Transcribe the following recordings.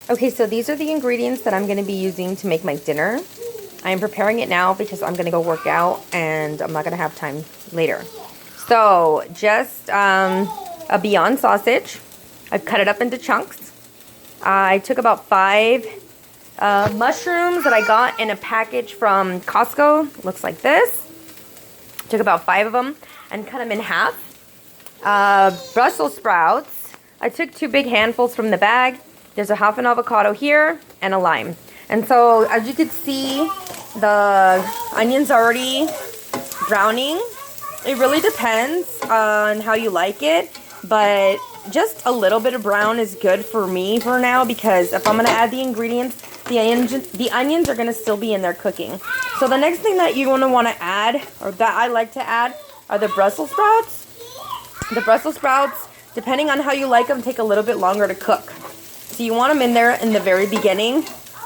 Okay, so these are the ingredients that I'm going to be using to make my dinner. I am preparing it now because I'm going to go work out and I'm not going to have time later. So just a Beyond sausage. I've cut it up into chunks. I took about 5 mushrooms that I got in a package from Costco. Looks like this. Took about 5 of them and cut them in half. Brussels sprouts. I took 2 big handfuls from the bag. There's a half an avocado here and a lime. And so as you can see, the onions are already browning. It really depends on how you like it, but just a little bit of brown is good for me for now, because if I'm going to add the ingredients, the onions are going to still be in there cooking. So the next thing that you're going to want to add, or that I like to add, are the Brussels sprouts. The Brussels sprouts, depending on how you like them, take a little bit longer to cook. So you want them in there in the very beginning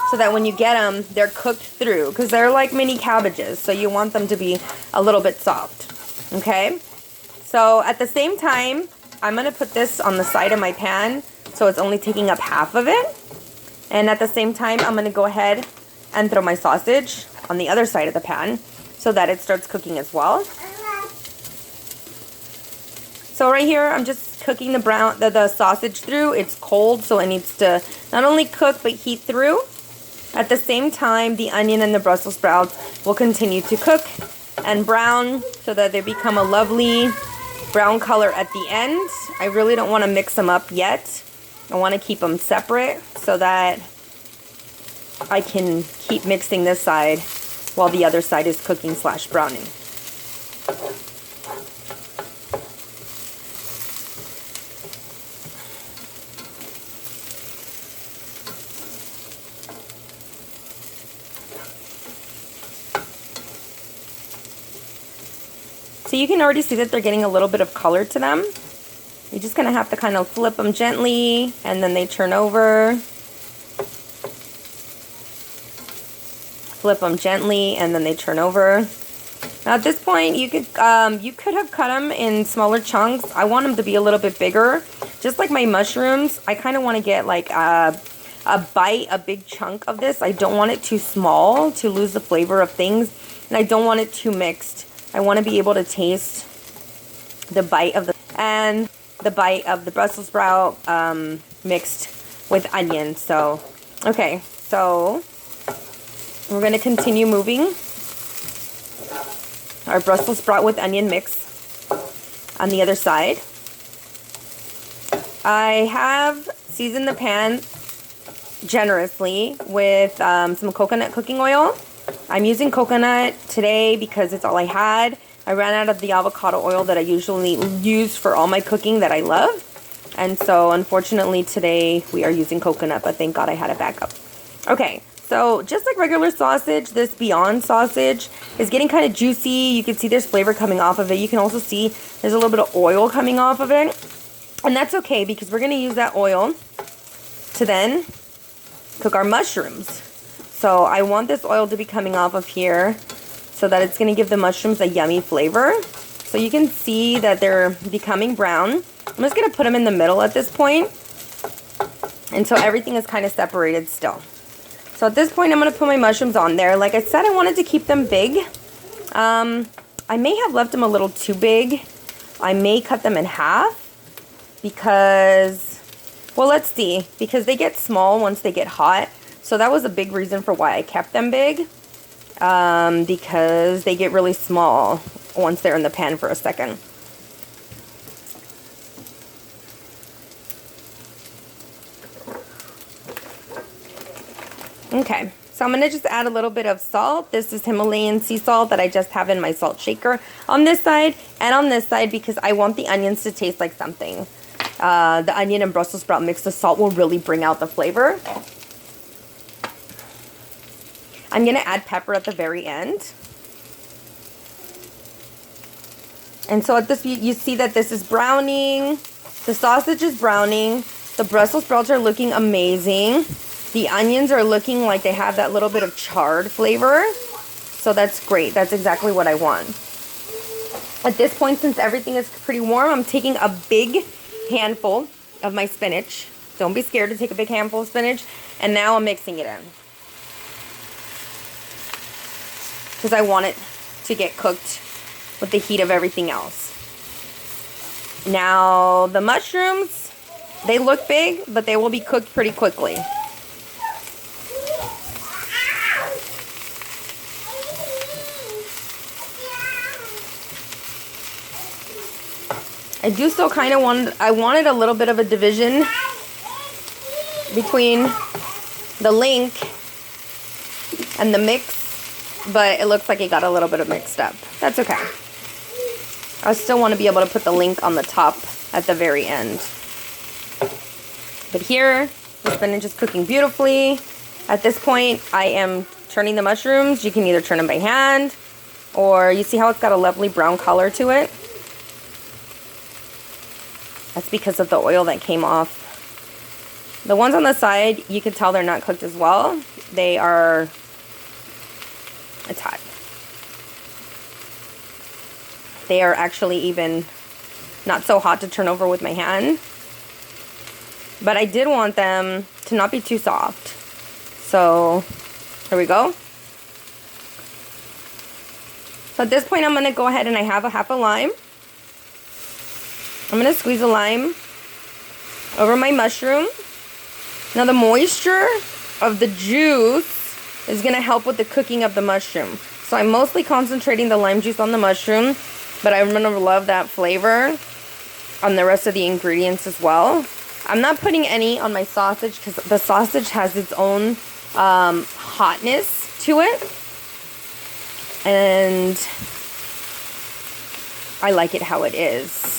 so that when you get them, they're cooked through, because they're like mini cabbages. So you want them to be a little bit soft. Okay? So at the same time, I'm going to put this on the side of my pan so it's only taking up half of it. And at the same time, I'm going to go ahead and throw my sausage on the other side of the pan so that it starts cooking as well. So right here, I'm just cooking the sausage through. It's cold, so it needs to not only cook, but heat through. At the same time, the onion and the Brussels sprouts will continue to cook and brown so that they become a lovely brown color at the end. I really don't want to mix them up yet. I want to keep them separate so that I can keep mixing this side while the other side is cooking / browning. So you can already see that they're getting a little bit of color to them. You're just going to have to kind of flip them gently, and then they turn over. Flip them gently, and then they turn over. Now at this point, you could have cut them in smaller chunks. I want them to be a little bit bigger. Just like my mushrooms, I kind of want to get like a big chunk of this. I don't want it too small to lose the flavor of things, and I don't want it too mixed. I want to be able to taste the bite of the Brussels sprout mixed with onion. So, okay, so we're going to continue moving our Brussels sprout with onion mix on the other side. I have seasoned the pan generously with some coconut cooking oil. I'm using coconut today because it's all I had. I ran out of the avocado oil that I usually use for all my cooking that I love. And so unfortunately today we are using coconut, but thank God I had a backup. Okay, so just like regular sausage, this Beyond sausage is getting kind of juicy. You can see there's flavor coming off of it. You can also see there's a little bit of oil coming off of it. And that's okay, because we're going to use that oil to then cook our mushrooms. So I want this oil to be coming off of here so that it's going to give the mushrooms a yummy flavor. So you can see that they're becoming brown. I'm just going to put them in the middle at this point until everything is kind of separated still. So at this point, I'm going to put my mushrooms on there. Like I said, I wanted to keep them big. I may have left them a little too big. I may cut them in half because, well, let's see, because they get small once they get hot. So that was a big reason for why I kept them big, because they get really small once they're in the pan for a second. Okay, so I'm going to just add a little bit of salt. This is Himalayan sea salt that I just have in my salt shaker on this side and on this side, because I want the onions to taste like something. The onion and Brussels sprout mix, the salt will really bring out the flavor. I'm going to add pepper at the very end. And so at this, you see that this is browning. The sausage is browning. The Brussels sprouts are looking amazing. The onions are looking like they have that little bit of charred flavor. So that's great. That's exactly what I want. At this point, since everything is pretty warm, I'm taking a big handful of my spinach. Don't be scared to take a big handful of spinach. And now I'm mixing it in, because I want it to get cooked with the heat of everything else. Now, the mushrooms, they look big, but they will be cooked pretty quickly. I do still kind of wanted a little bit of a division between the link and the mix, but it looks like it got a little bit of mixed up. That's okay. I still want to be able to put the link on the top at the very end. But here, the spinach is cooking beautifully. At this point, I am turning the mushrooms. You can either turn them by hand, or you see how it's got a lovely brown color to it? That's because of the oil that came off. The ones on the side, you can tell they're not cooked as well. They are, it's hot. They are actually even not so hot to turn over with my hand. But I did want them to not be too soft. So, here we go. So at this point, I'm going to go ahead and I have a half a lime. I'm going to squeeze a lime over my mushroom. Now the moisture of the juice is going to help with the cooking of the mushroom. So I'm mostly concentrating the lime juice on the mushroom, but I'm going to love that flavor on the rest of the ingredients as well. I'm not putting any on my sausage because the sausage has its own hotness to it. And I like it how it is.